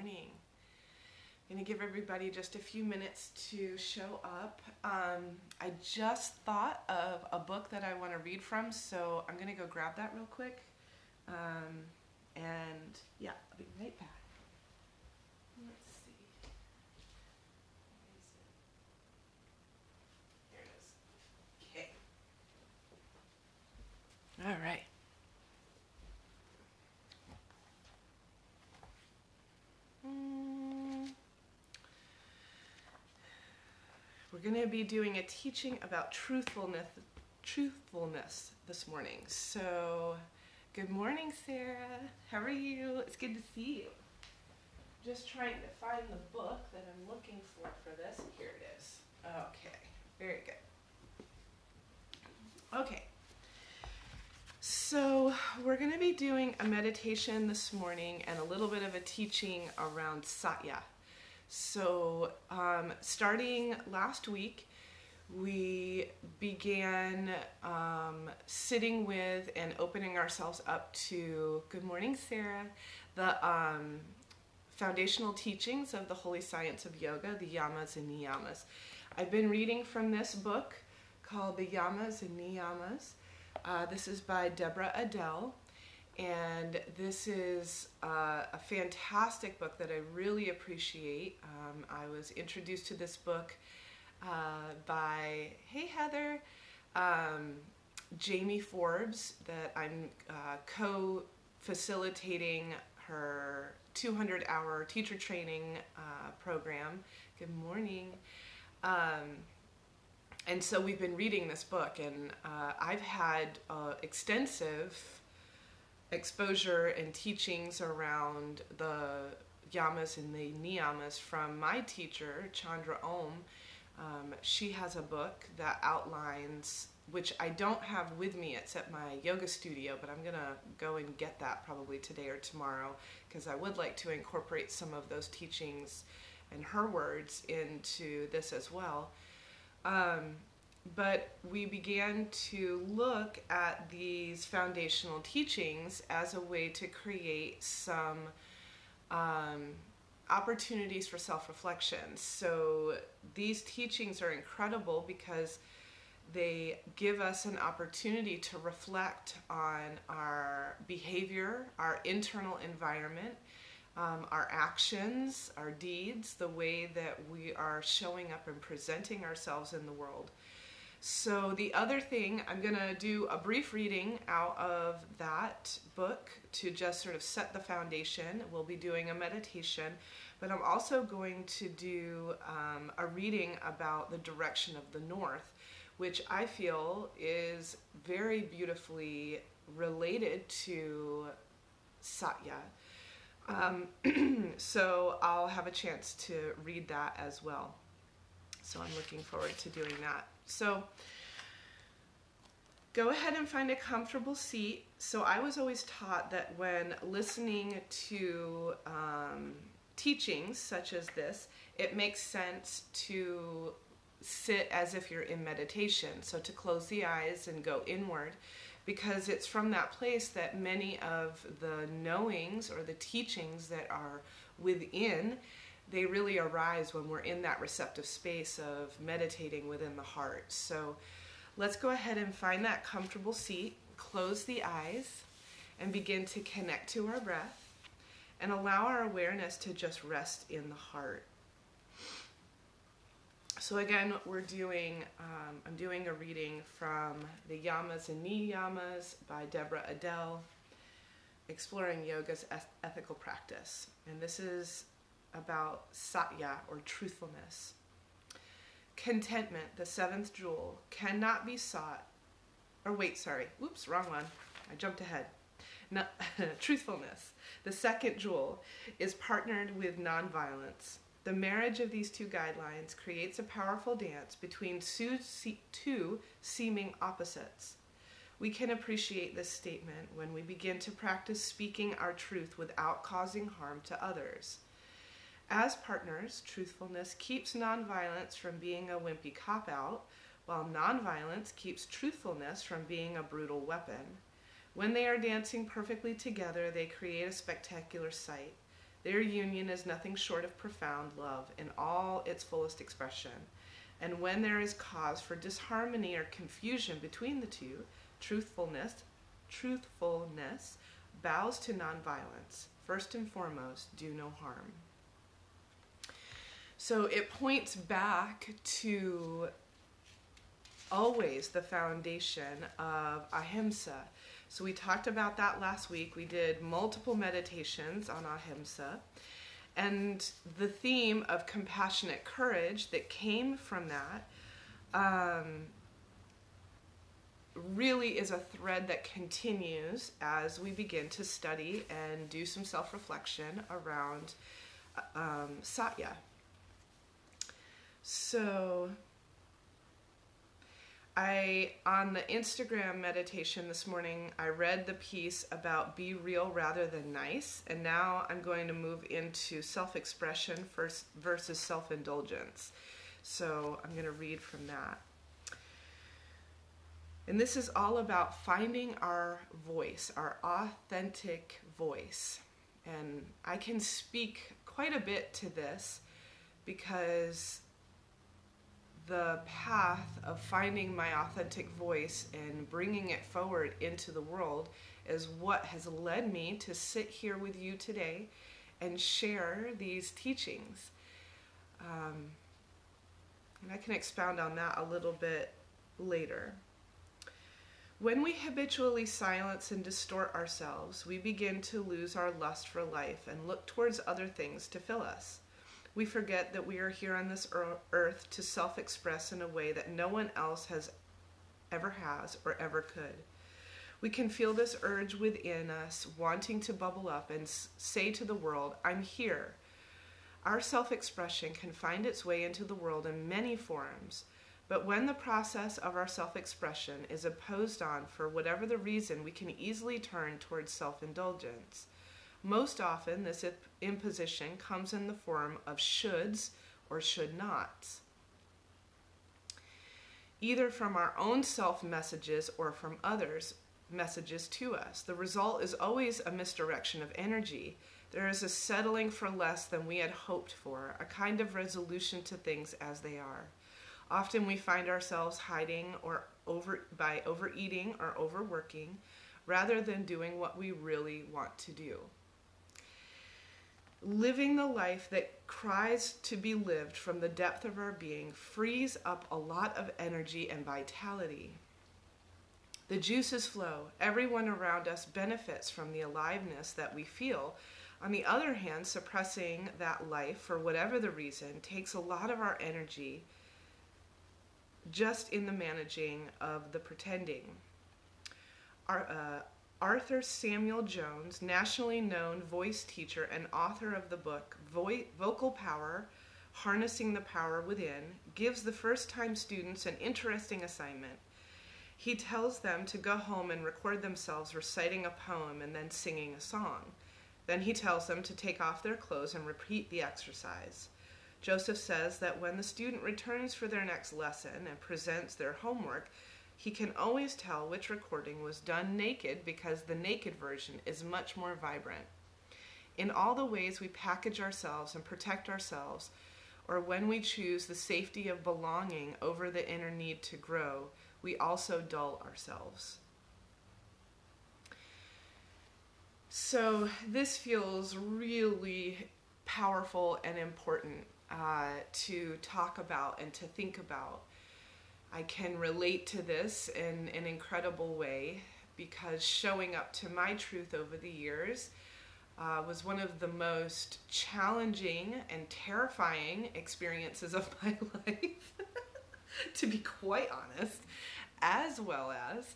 morning. I'm going to give everybody just a few minutes to show up. I just thought of a book that I want to read from, so I'm going to go grab that real quick. And yeah, I'll be right back. Let's see. Where is it? There it is. Okay. All right. We're going to be doing a teaching about truthfulness this morning. So, good morning, Sarah. How are you? It's good to see you. Just trying to find the book that I'm looking for this. Here it is. Okay, very good. Okay. So we're going to be doing a meditation this morning and a little bit of a teaching around Satya. So starting last week, we began sitting with and opening ourselves up to, good morning, Sarah, the foundational teachings of the holy science of yoga, the yamas and niyamas. I've been reading from this book called The Yamas and Niyamas. This is by Deborah Adele, and this is a fantastic book that I really appreciate. I was introduced to this book by, hey Heather, Jamie Forbes, that I'm co-facilitating her 200-hour teacher training program. Good morning. And so we've been reading this book, and I've had extensive exposure and teachings around the yamas and the niyamas from my teacher, Chandra Om. She has a book that outlines, which I don't have with me, it's at my yoga studio, but I'm going to go and get that probably today or tomorrow, because I would like to incorporate some of those teachings and her words into this as well. But we began to look at these foundational teachings as a way to create some opportunities for self-reflection. So these teachings are incredible because they give us an opportunity to reflect on our behavior, our internal environment, our actions, our deeds, the way that we are showing up and presenting ourselves in the world. So the other thing, I'm going to do a brief reading out of that book to just sort of set the foundation. We'll be doing a meditation, but I'm also going to do a reading about the direction of the north, which I feel is very beautifully related to Satya. So I'll have a chance to read that as well. So I'm looking forward to doing that. So go ahead and find a comfortable seat. So I was always taught that when listening to teachings such as this, it makes sense to sit as if you're in meditation. So to close the eyes and go inward, because it's from that place that many of the knowings or the teachings that are within, they really arise when we're in that receptive space of meditating within the heart. So let's go ahead and find that comfortable seat, close the eyes, and begin to connect to our breath and allow our awareness to just rest in the heart. So again, I'm doing a reading from The Yamas and Niyamas by Deborah Adele, Exploring Yoga's Ethical Practice. And this is about Satya, or truthfulness. Contentment, the seventh jewel, cannot be sought. Oops, wrong one. I jumped ahead. No, truthfulness, the second jewel, is partnered with nonviolence. The marriage of these two guidelines creates a powerful dance between two seeming opposites. We can appreciate this statement when we begin to practice speaking our truth without causing harm to others. As partners, truthfulness keeps nonviolence from being a wimpy cop-out, while nonviolence keeps truthfulness from being a brutal weapon. When they are dancing perfectly together, they create a spectacular sight. Their union is nothing short of profound love in all its fullest expression. And when there is cause for disharmony or confusion between the two, truthfulness bows to nonviolence. First and foremost, do no harm. So it points back to always the foundation of ahimsa. So we talked about that last week. We did multiple meditations on ahimsa. And the theme of compassionate courage that came from that really is a thread that continues as we begin to study and do some self-reflection around Satya. So on the Instagram meditation this morning, I read the piece about be real rather than nice, and now I'm going to move into self-expression versus self-indulgence. So I'm going to read from that. And this is all about finding our voice, our authentic voice. And I can speak quite a bit to this because the path of finding my authentic voice and bringing it forward into the world is what has led me to sit here with you today and share these teachings. And I can expound on that a little bit later. When we habitually silence and distort ourselves, we begin to lose our lust for life and look towards other things to fill us. We forget that we are here on this earth to self-express in a way that no one else ever has or ever could. We can feel this urge within us wanting to bubble up and say to the world, I'm here. Our self-expression can find its way into the world in many forms, but when the process of our self-expression is imposed on for whatever the reason, we can easily turn towards self-indulgence. Most often, this imposition comes in the form of shoulds or should nots, either from our own self-messages or from others' messages to us. The result is always a misdirection of energy. There is a settling for less than we had hoped for, a kind of resolution to things as they are. Often we find ourselves hiding by overeating or overworking, rather than doing what we really want to do. Living the life that cries to be lived from the depth of our being frees up a lot of energy and vitality. The juices flow. Everyone around us benefits from the aliveness that we feel. On the other hand, suppressing that life, for whatever the reason, takes a lot of our energy just in the managing of the pretending. Arthur Samuel Jones, nationally known voice teacher and author of the book Vocal Power, Harnessing the Power Within, gives the first-time students an interesting assignment. He tells them to go home and record themselves reciting a poem and then singing a song. Then he tells them to take off their clothes and repeat the exercise. Joseph says that when the student returns for their next lesson and presents their homework, he can always tell which recording was done naked because the naked version is much more vibrant. In all the ways we package ourselves and protect ourselves, or when we choose the safety of belonging over the inner need to grow, we also dull ourselves. So this feels really powerful and important to talk about and to think about. I can relate to this in an incredible way because showing up to my truth over the years was one of the most challenging and terrifying experiences of my life, to be quite honest, as well as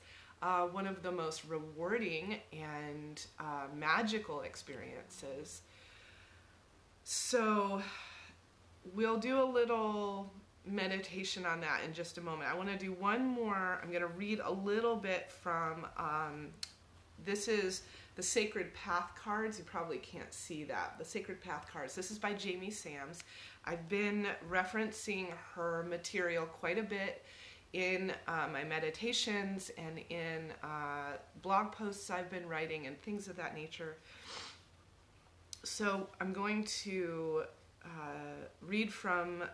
one of the most rewarding and magical experiences. So we'll do a little meditation on that in just a moment. I want to do one more. I'm going to read a little bit from, this is the Sacred Path cards. You probably can't see that. The Sacred Path cards. This is by Jamie Sams. I've been referencing her material quite a bit in my meditations and in blog posts I've been writing and things of that nature. So I'm going to read from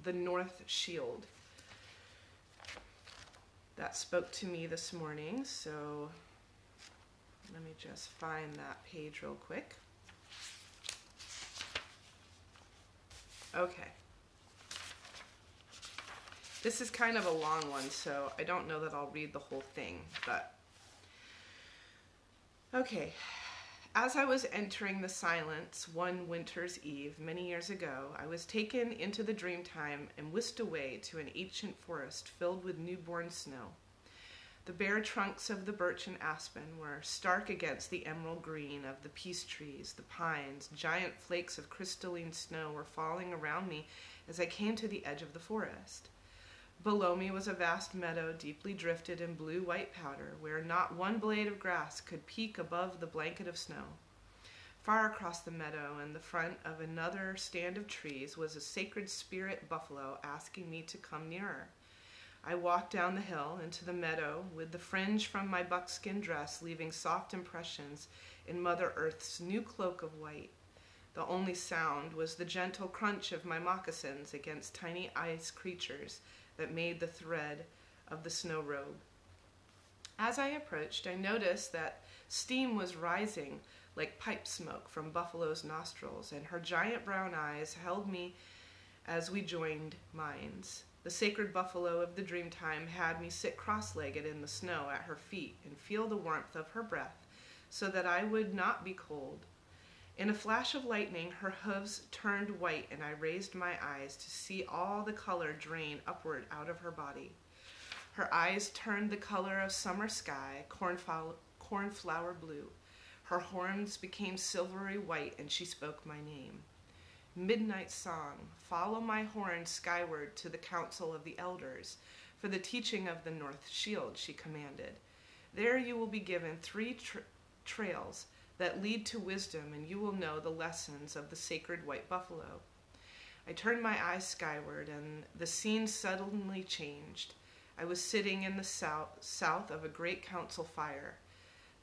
the North Shield. That spoke to me this morning, so let me just find that page real quick. Okay. This is kind of a long one, so I don't know that I'll read the whole thing, but okay. As I was entering the silence one winter's eve many years ago, I was taken into the dream time and whisked away to an ancient forest filled with newborn snow. The bare trunks of the birch and aspen were stark against the emerald green of the peace trees, the pines. Giant flakes of crystalline snow were falling around me as I came to the edge of the forest. Below me was a vast meadow deeply drifted in blue-white powder, where not one blade of grass could peek above the blanket of snow. Far across the meadow, in the front of another stand of trees, was a sacred spirit buffalo asking me to come nearer. I walked down the hill into the meadow with the fringe from my buckskin dress leaving soft impressions in Mother Earth's new cloak of white. The only sound was the gentle crunch of my moccasins against tiny ice creatures that made the thread of the snow robe. As I approached, I noticed that steam was rising like pipe smoke from Buffalo's nostrils, and her giant brown eyes held me as we joined minds. The sacred buffalo of the dreamtime had me sit cross-legged in the snow at her feet and feel the warmth of her breath so that I would not be cold. In a flash of lightning, her hooves turned white, and I raised my eyes to see all the color drain upward out of her body. Her eyes turned the color of summer sky, cornflower blue. Her horns became silvery white, and she spoke my name. Midnight song, follow my horns skyward to the council of the elders, for the teaching of the North Shield, she commanded. There you will be given three trails that lead to wisdom, and you will know the lessons of the sacred white buffalo. I turned my eyes skyward, and the scene suddenly changed. I was sitting in the south of a great council fire.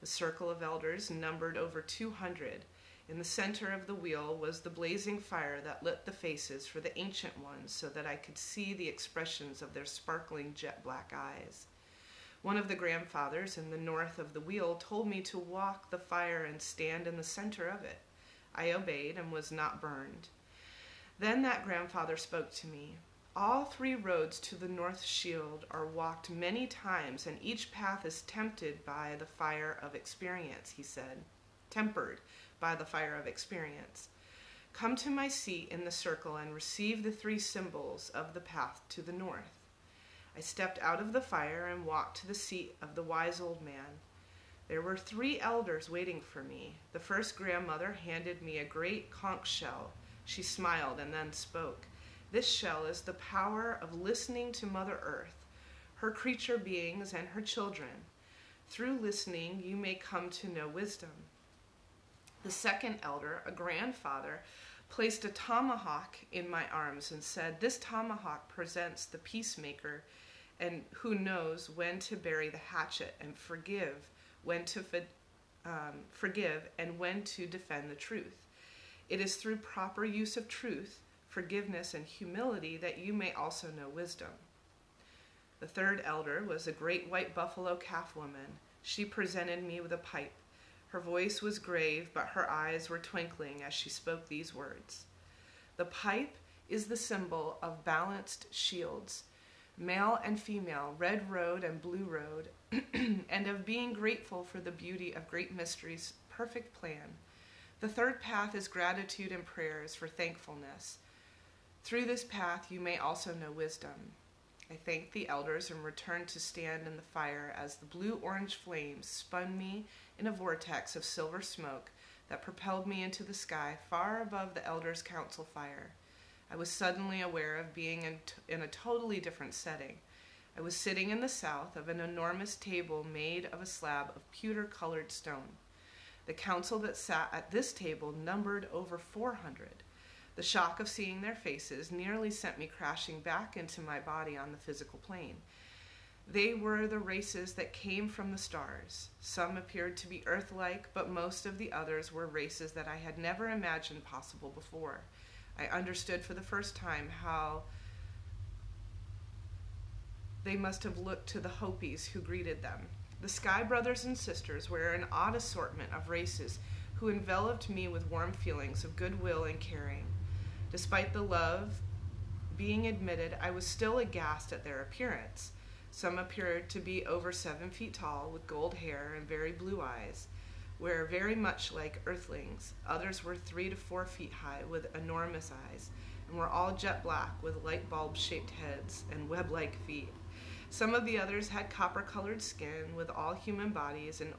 The circle of elders numbered over 200. In the center of the wheel was the blazing fire that lit the faces for the ancient ones so that I could see the expressions of their sparkling jet black eyes. One of the grandfathers in the north of the wheel told me to walk the fire and stand in the center of it. I obeyed and was not burned. Then that grandfather spoke to me. All three roads to the North Shield are walked many times, and each path is tempered by the fire of experience, he said. Tempered by the fire of experience. Come to my seat in the circle and receive the three symbols of the path to the north. I stepped out of the fire and walked to the seat of the wise old man. There were three elders waiting for me. The first grandmother handed me a great conch shell. She smiled and then spoke. This shell is the power of listening to Mother Earth, her creature beings, and her children. Through listening, you may come to know wisdom. The second elder, a grandfather, placed a tomahawk in my arms and said, this tomahawk presents the peacemaker and who knows when to bury the hatchet and forgive, when to forgive and when to defend the truth. It is through proper use of truth, forgiveness, and humility that you may also know wisdom. The third elder was a great white buffalo calf woman. She presented me with a pipe. Her voice was grave, but her eyes were twinkling as she spoke these words. The pipe is the symbol of balanced shields, male and female, red road and blue road, and of being grateful for the beauty of great mysteries' perfect plan. The third path is gratitude and prayers for thankfulness. Through this path you may also know wisdom. I thanked the elders and returned to stand in the fire as the blue-orange flames spun me in a vortex of silver smoke that propelled me into the sky far above the elders' council fire. I was suddenly aware of being in a totally different setting. I was sitting in the south of an enormous table made of a slab of pewter-colored stone. The council that sat at this table numbered over 400. The shock of seeing their faces nearly sent me crashing back into my body on the physical plane. They were the races that came from the stars. Some appeared to be Earth-like, but most of the others were races that I had never imagined possible before. I understood for the first time how they must have looked to the Hopis who greeted them. The Sky Brothers and Sisters were an odd assortment of races who enveloped me with warm feelings of goodwill and caring. Despite the love being admitted, I was still aghast at their appearance. Some appeared to be over 7 feet tall, with gold hair and very blue eyes, were very much like earthlings. Others were 3 to 4 feet high, with enormous eyes, and were all jet black, with light bulb-shaped heads and web-like feet. Some of the others had copper-colored skin, with all human bodies, and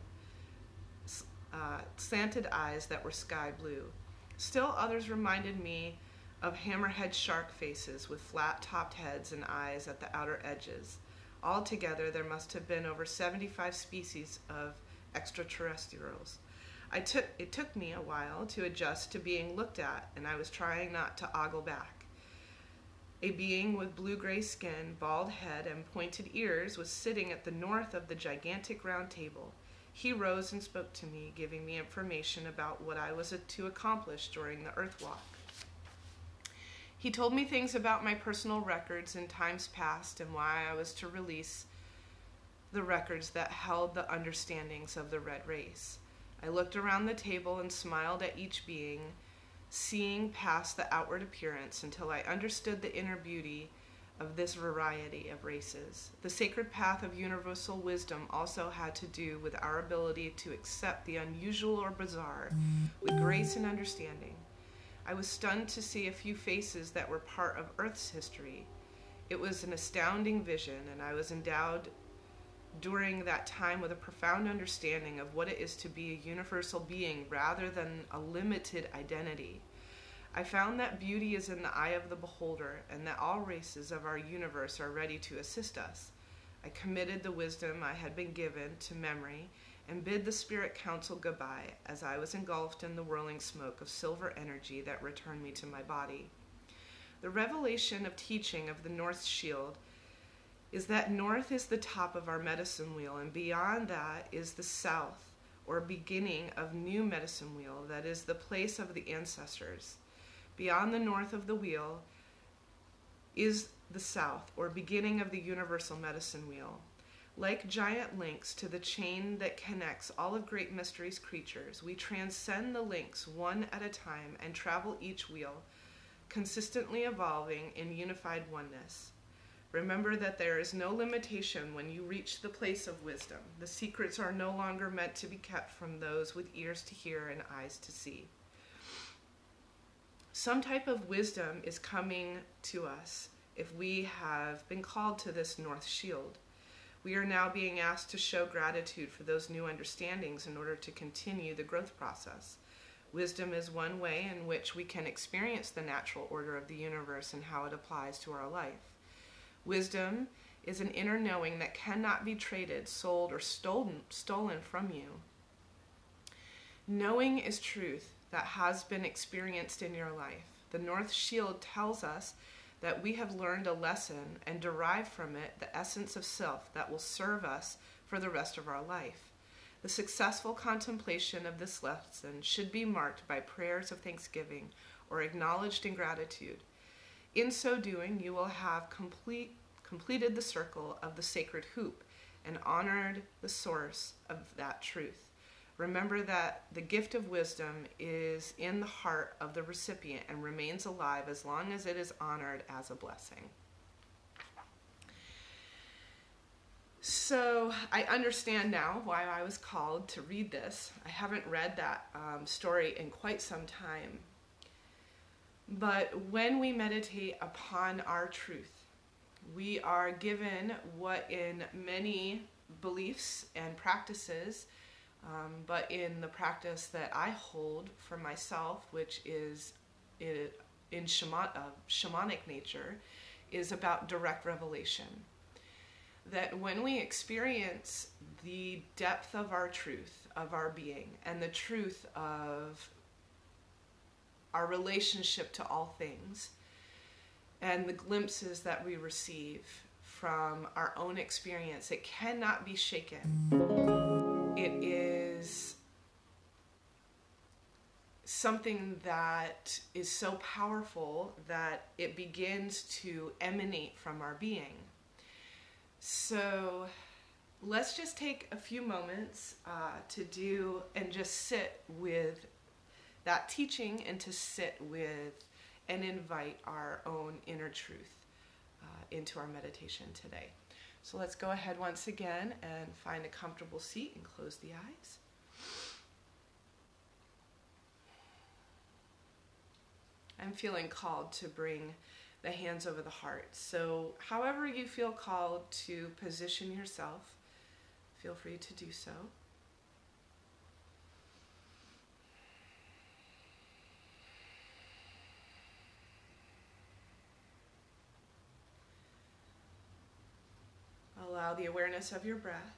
slanted eyes that were sky blue. Still others reminded me of hammerhead shark faces, with flat-topped heads and eyes at the outer edges. Altogether, there must have been over 75 species of extraterrestrials. It took me a while to adjust to being looked at, and I was trying not to ogle back. A being with blue-gray skin, bald head, and pointed ears was sitting at the north of the gigantic round table. He rose and spoke to me, giving me information about what I was to accomplish during the Earth Walk. He told me things about my personal records in times past and why I was to release the records that held the understandings of the red race. I looked around the table and smiled at each being, seeing past the outward appearance until I understood the inner beauty of this variety of races. The sacred path of universal wisdom also had to do with our ability to accept the unusual or bizarre with grace and understanding. I was stunned to see a few faces that were part of Earth's history. It was an astounding vision, and I was endowed during that time with a profound understanding of what it is to be a universal being rather than a limited identity. I found that beauty is in the eye of the beholder, and that all races of our universe are ready to assist us. I committed the wisdom I had been given to memory and bid the spirit council goodbye as I was engulfed in the whirling smoke of silver energy that returned me to my body. The revelation of teaching of the North Shield is that north is the top of our medicine wheel, and beyond that is the south, or beginning of new medicine wheel, that is the place of the ancestors. Beyond the north of the wheel is the south, or beginning of the universal medicine wheel. Like giant links to the chain that connects all of Great Mystery's creatures, we transcend the links one at a time and travel each wheel, consistently evolving in unified oneness. Remember that there is no limitation when you reach the place of wisdom. The secrets are no longer meant to be kept from those with ears to hear and eyes to see. Some type of wisdom is coming to us if we have been called to this North Shield. We are now being asked to show gratitude for those new understandings in order to continue the growth process. Wisdom is one way in which we can experience the natural order of the universe and how it applies to our life. Wisdom is an inner knowing that cannot be traded, sold, or stolen from you. Knowing is truth that has been experienced in your life. The North Shield tells us that we have learned a lesson and derived from it the essence of self that will serve us for the rest of our life. The successful contemplation of this lesson should be marked by prayers of thanksgiving or acknowledged in gratitude. In so doing, you will have completed the circle of the sacred hoop and honored the source of that truth. Remember that the gift of wisdom is in the heart of the recipient and remains alive as long as it is honored as a blessing. So I understand now why I was called to read this. I haven't read that story in quite some time. But when we meditate upon our truth, we are given what in many beliefs and practices, but in the practice that I hold for myself, which is in shamanic nature, is about direct revelation. That when we experience the depth of our truth, of our being, and the truth of our relationship to all things, and the glimpses that we receive from our own experience. It cannot be shaken. It is something that is so powerful that it begins to emanate from our being. So let's just take a few moments to do and just sit with that teaching, and to sit with and invite our own inner truth into our meditation today. So let's go ahead once again and find a comfortable seat and close the eyes. I'm feeling called to bring the hands over the heart. So however you feel called to position yourself, feel free to do so. Allow the awareness of your breath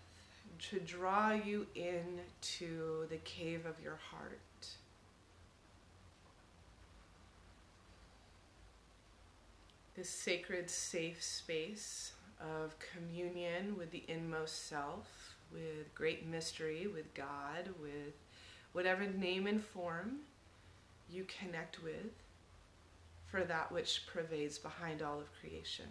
to draw you into the cave of your heart. This sacred, safe space of communion with the inmost self, with great mystery, with God, with whatever name and form you connect with, for that which pervades behind all of creation.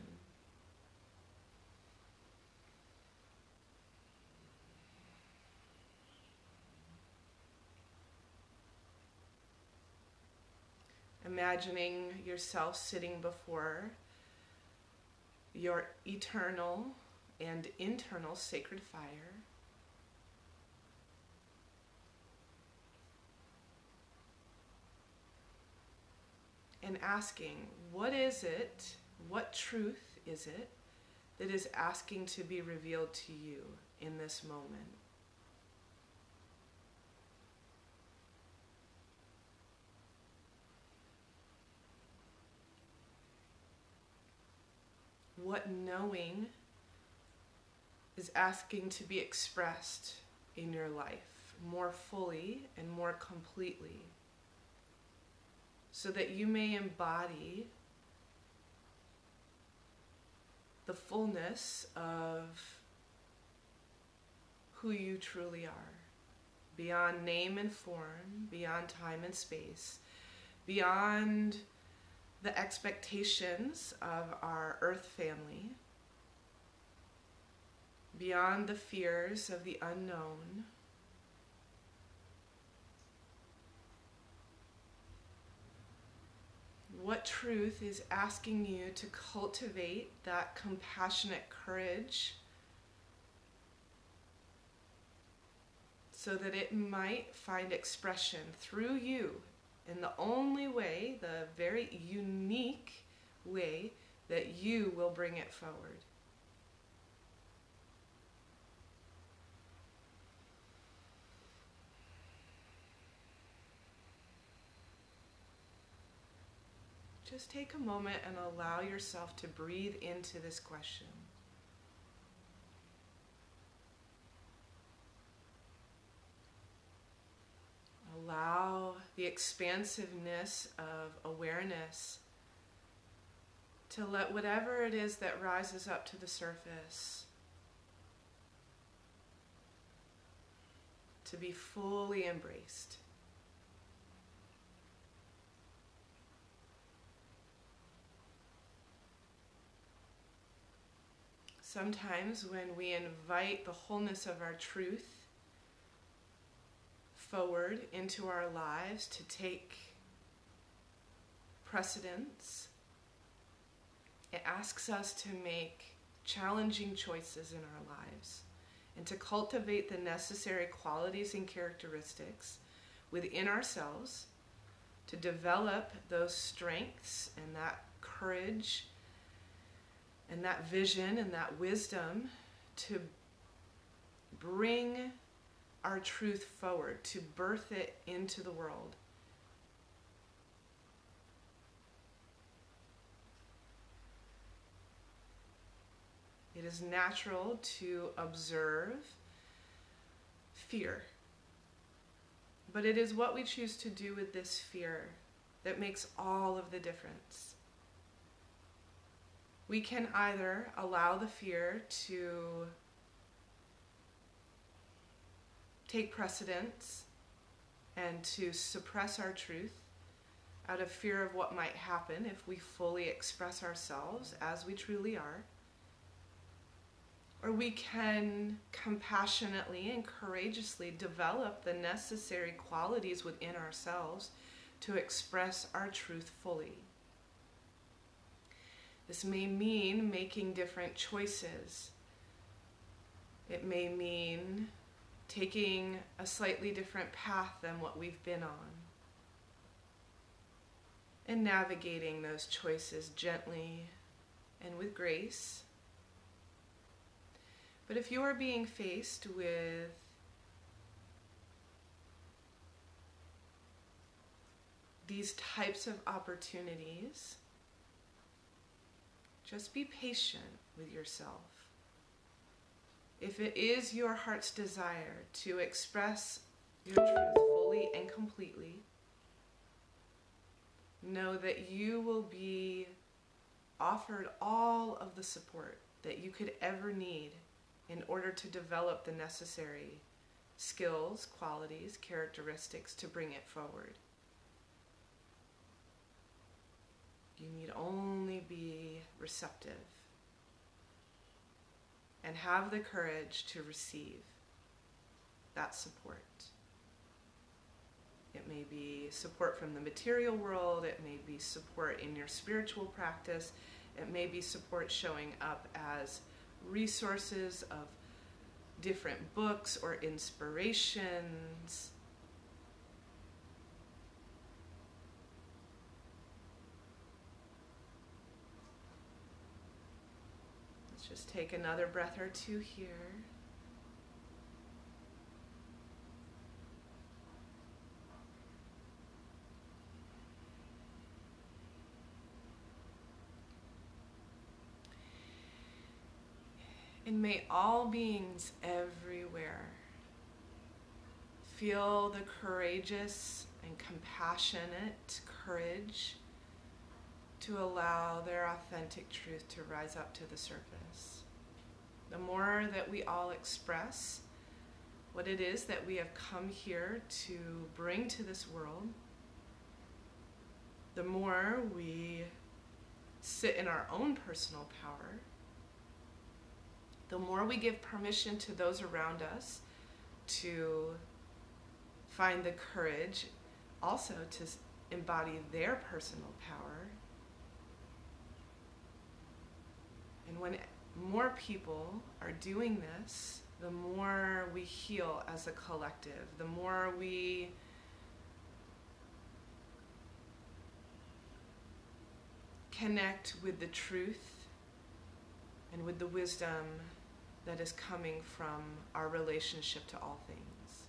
Imagining yourself sitting before your eternal and internal sacred fire. And asking, what is it, what truth is it that is asking to be revealed to you in this moment? What knowing is asking to be expressed in your life more fully and more completely, so that you may embody the fullness of who you truly are, beyond name and form, beyond time and space, beyond the expectations of our earth family, beyond the fears of the unknown, what truth is asking you to cultivate that compassionate courage so that it might find expression through you in the only way, the very unique way that you will bring it forward. Just take a moment and allow yourself to breathe into this question. Allow the expansiveness of awareness to let whatever it is that rises up to the surface to be fully embraced. Sometimes when we invite the wholeness of our truth forward into our lives to take precedence, it asks us to make challenging choices in our lives and to cultivate the necessary qualities and characteristics within ourselves to develop those strengths and that courage and that vision and that wisdom to bring our truth forward, to birth it into the world. It is natural to observe fear, but it is what we choose to do with this fear that makes all of the difference. We can either allow the fear to take precedence and to suppress our truth out of fear of what might happen if we fully express ourselves as we truly are. Or we can compassionately and courageously develop the necessary qualities within ourselves to express our truth fully. This may mean making different choices. It may mean taking a slightly different path than what we've been on, and navigating those choices gently and with grace. But if you are being faced with these types of opportunities, just be patient with yourself. If it is your heart's desire to express your truth fully and completely, know that you will be offered all of the support that you could ever need in order to develop the necessary skills, qualities, characteristics to bring it forward. You need only be receptive and have the courage to receive that support. It may be support from the material world, it may be support in your spiritual practice, it may be support showing up as resources of different books or inspirations. Let's just take another breath or two here. And may all beings everywhere feel the courageous and compassionate courage to allow their authentic truth to rise up to the surface. The more that we all express what it is that we have come here to bring to this world, the more we sit in our own personal power, the more we give permission to those around us to find the courage also to embody their personal power. And when more people are doing this, the more we heal as a collective, the more we connect with the truth and with the wisdom that is coming from our relationship to all things.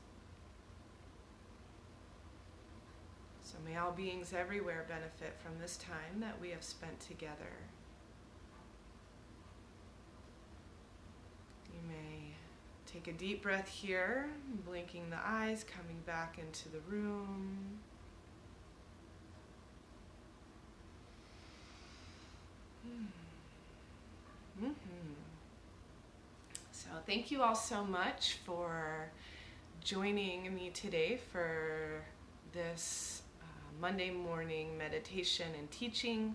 So may all beings everywhere benefit from this time that we have spent together. You may take a deep breath here, blinking the eyes, coming back into the room. So thank you all so much for joining me today for this Monday morning meditation and teaching.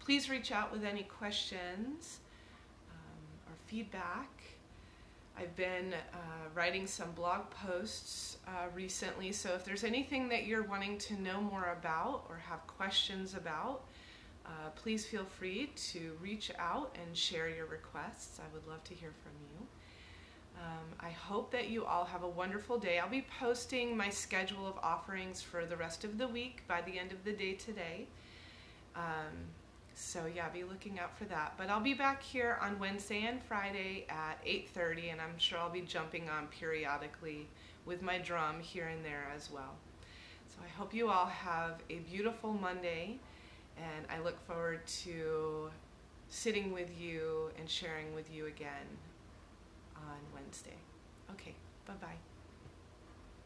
Please reach out with any questions or feedback. I've been writing some blog posts recently, so if there's anything that you're wanting to know more about or have questions about, please feel free to reach out and share your requests. I would love to hear from you. I hope that you all have a wonderful day. I'll be posting my schedule of offerings for the rest of the week by the end of the day today. So yeah, be looking out for that. But I'll be back here on Wednesday and Friday at 8:30, and I'm sure I'll be jumping on periodically with my drum here and there as well. So I hope you all have a beautiful Monday, and I look forward to sitting with you and sharing with you again on Wednesday. Okay, bye-bye.